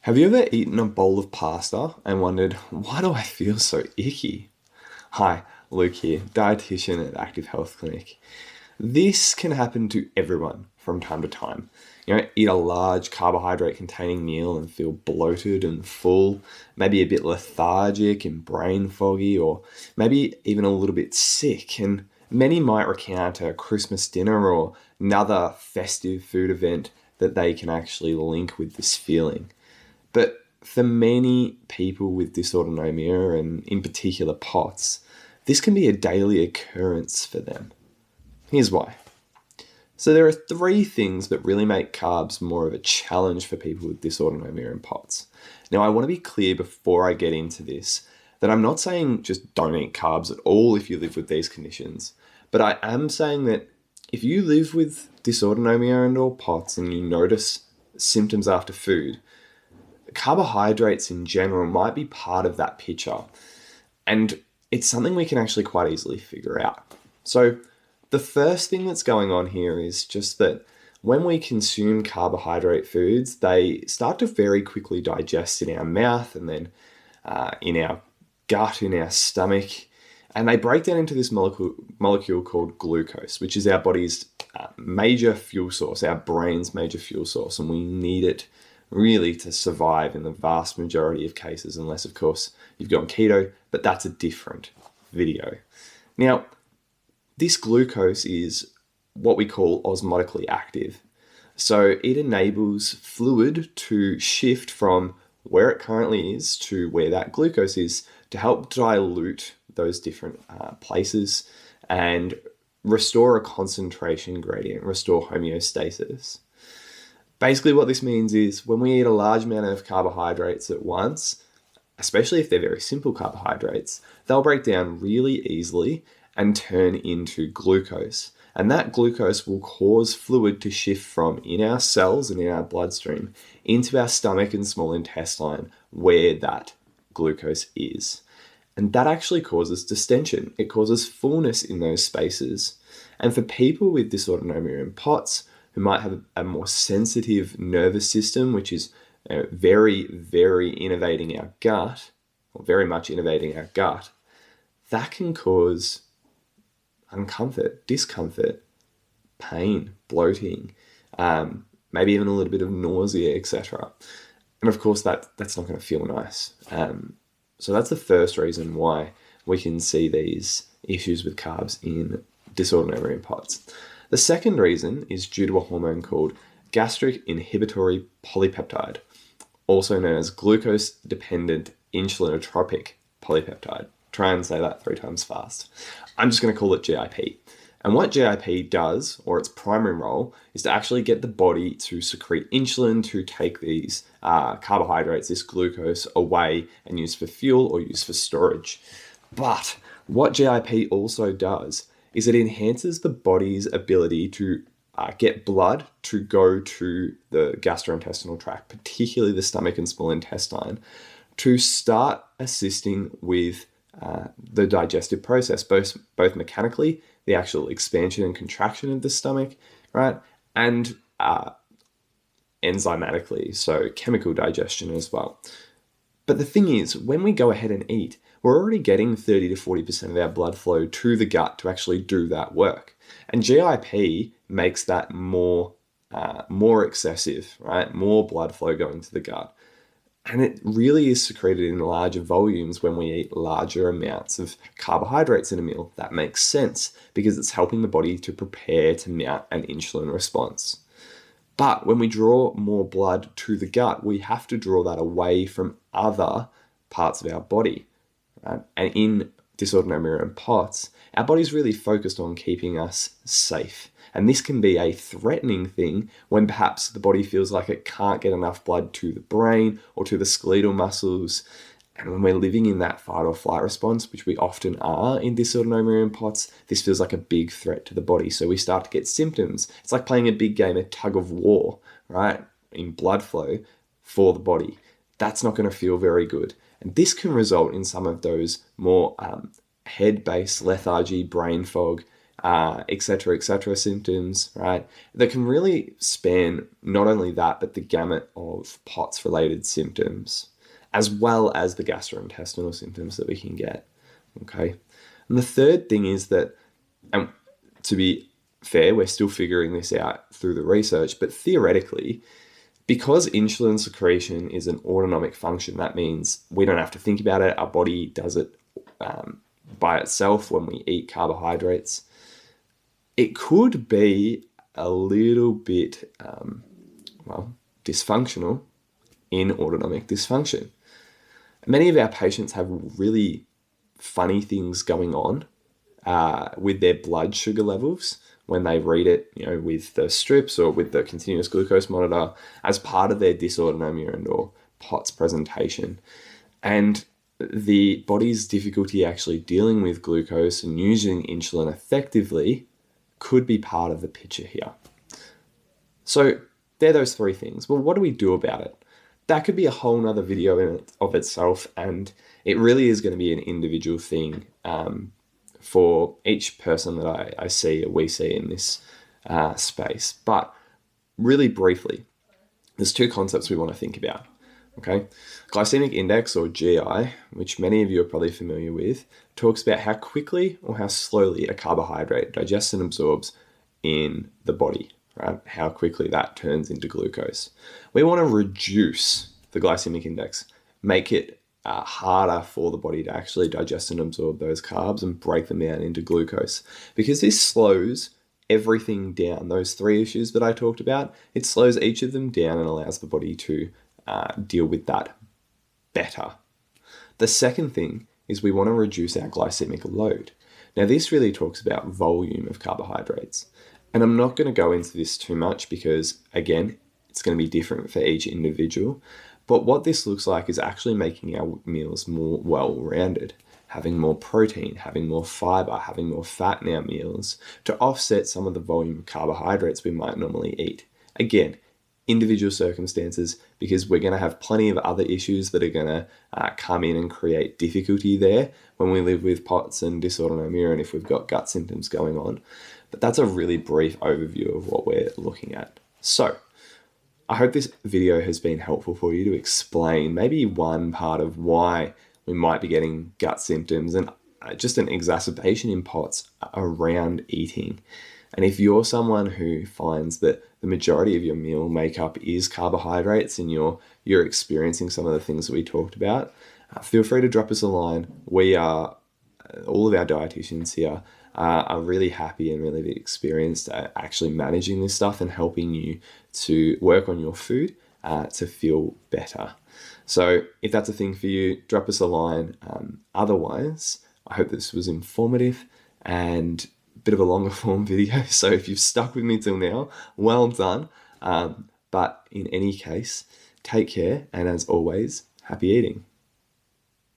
Have you ever eaten a bowl of pasta and wondered, why do I feel so icky? Hi, Luke here, dietitian at Active Health Clinic. This can happen to everyone from time to time. Eat a large carbohydrate containing meal and feel bloated and full, maybe a bit lethargic and brain foggy, or maybe even a little bit sick. And many might recount a Christmas dinner or another festive food event that they can actually link with this feeling. But for many people with dysautonomia, and in particular POTS, this can be a daily occurrence for them. Here's why. So there are three things that really make carbs more of a challenge for people with dysautonomia and POTS. Now, I want to be clear before I get into this that I'm not saying just don't eat carbs at all if you live with these conditions, but I am saying that if you live with dysautonomia and or POTS and you notice symptoms after food, carbohydrates in general might be part of that picture, and it's something we can actually quite easily figure out. So the first thing that's going on here is just that when we consume carbohydrate foods, they start to very quickly digest in our mouth and then in our gut, in our stomach, and they break down into this molecule called glucose, which is our body's major fuel source, our brain's major fuel source, and we need it really to survive in the vast majority of cases, unless of course you've gone keto, but that's a different video. Now, this glucose is what we call osmotically active. So it enables fluid to shift from where it currently is to where that glucose is to help dilute those different places and restore a concentration gradient, restore homeostasis. Basically what this means is when we eat a large amount of carbohydrates at once, especially if they're very simple carbohydrates, they'll break down really easily and turn into glucose. And that glucose will cause fluid to shift from in our cells and in our bloodstream into our stomach and small intestine where that glucose is. And that actually causes distension. It causes fullness in those spaces. And for people with dysautonomia and POTS, who might have a more sensitive nervous system, which is very, very innervating our gut, or very much innervating our gut, that can cause uncomfort, discomfort, pain, bloating, maybe even a little bit of nausea, etc. And of course, that's not going to feel nice. So that's the first reason why we can see these issues with carbs in dysautonomia and POTS. The second reason is due to a hormone called gastric inhibitory polypeptide, also known as glucose-dependent insulinotropic polypeptide. Try and say that 3 times fast. I'm just going to call it GIP. And what GIP does, or its primary role, is to actually get the body to secrete insulin to take these carbohydrates, this glucose, away and use for fuel or use for storage. But what GIP also does is it enhances the body's ability to get blood to go to the gastrointestinal tract, particularly the stomach and small intestine, to start assisting with the digestive process, both mechanically, the actual expansion and contraction of the stomach, right, and enzymatically, so chemical digestion as well. But the thing is, when we go ahead and eat, we're already getting 30 to 40% of our blood flow to the gut to actually do that work. And GIP makes that more excessive, right? More blood flow going to the gut. And it really is secreted in larger volumes when we eat larger amounts of carbohydrates in a meal. That makes sense because it's helping the body to prepare to mount an insulin response. But when we draw more blood to the gut, we have to draw that away from other parts of our body. Right? And in dysautonomia and POTS, our body's really focused on keeping us safe. And this can be a threatening thing when perhaps the body feels like it can't get enough blood to the brain or to the skeletal muscles. And when we're living in that fight or flight response, which we often are in dysautonomia and POTS, this feels like a big threat to the body. So we start to get symptoms. It's like playing a big game of tug of war, right? In blood flow for the body. That's not going to feel very good. And this can result in some of those more head-based lethargy, brain fog, etc., symptoms, right? That can really span not only that, but the gamut of POTS-related symptoms, as well as the gastrointestinal symptoms that we can get, okay? And the third thing is that, and to be fair, we're still figuring this out through the research, but theoretically, because insulin secretion is an autonomic function, that means we don't have to think about it. Our body does it by itself when we eat carbohydrates. It could be a little bit, dysfunctional in autonomic dysfunction. Many of our patients have really funny things going on with their blood sugar levels when they read it, with the strips or with the continuous glucose monitor as part of their dysautonomia and or POTS presentation. And the body's difficulty actually dealing with glucose and using insulin effectively could be part of the picture here. So they're those three things. Well, what do we do about it? That could be a whole nother video in of itself, and it really is going to be an individual thing for each person that I see or we see in this space. But really briefly, there's two concepts we want to think about, okay? Glycemic Index, or GI, which many of you are probably familiar with, talks about how quickly or how slowly a carbohydrate digests and absorbs in the body, right? How quickly that turns into glucose. We want to reduce the glycemic index, make it harder for the body to actually digest and absorb those carbs and break them down into glucose, because this slows everything down. Those three issues that I talked about, it slows each of them down and allows the body to deal with that better. The second thing is we want to reduce our glycemic load. Now, this really talks about volume of carbohydrates. And I'm not going to go into this too much because, again, it's going to be different for each individual. But what this looks like is actually making our meals more well-rounded, having more protein, having more fiber, having more fat in our meals to offset some of the volume of carbohydrates we might normally eat. Again, individual circumstances, because we're going to have plenty of other issues that are going to come in and create difficulty there when we live with POTS and dysautonomia and if we've got gut symptoms going on. But that's a really brief overview of what we're looking at. So I hope this video has been helpful for you to explain maybe one part of why we might be getting gut symptoms and just an exacerbation in POTS around eating. And if you're someone who finds that the majority of your meal makeup is carbohydrates and you're experiencing some of the things that we talked about, feel free to drop us a line. We are, all of our dietitians here are really happy and really experienced at actually managing this stuff and helping you to work on your food to feel better. So if that's a thing for you, drop us a line. Otherwise, I hope this was informative and a bit of a longer form video. So if you've stuck with me till now, well done. But in any case, take care. And as always, happy eating.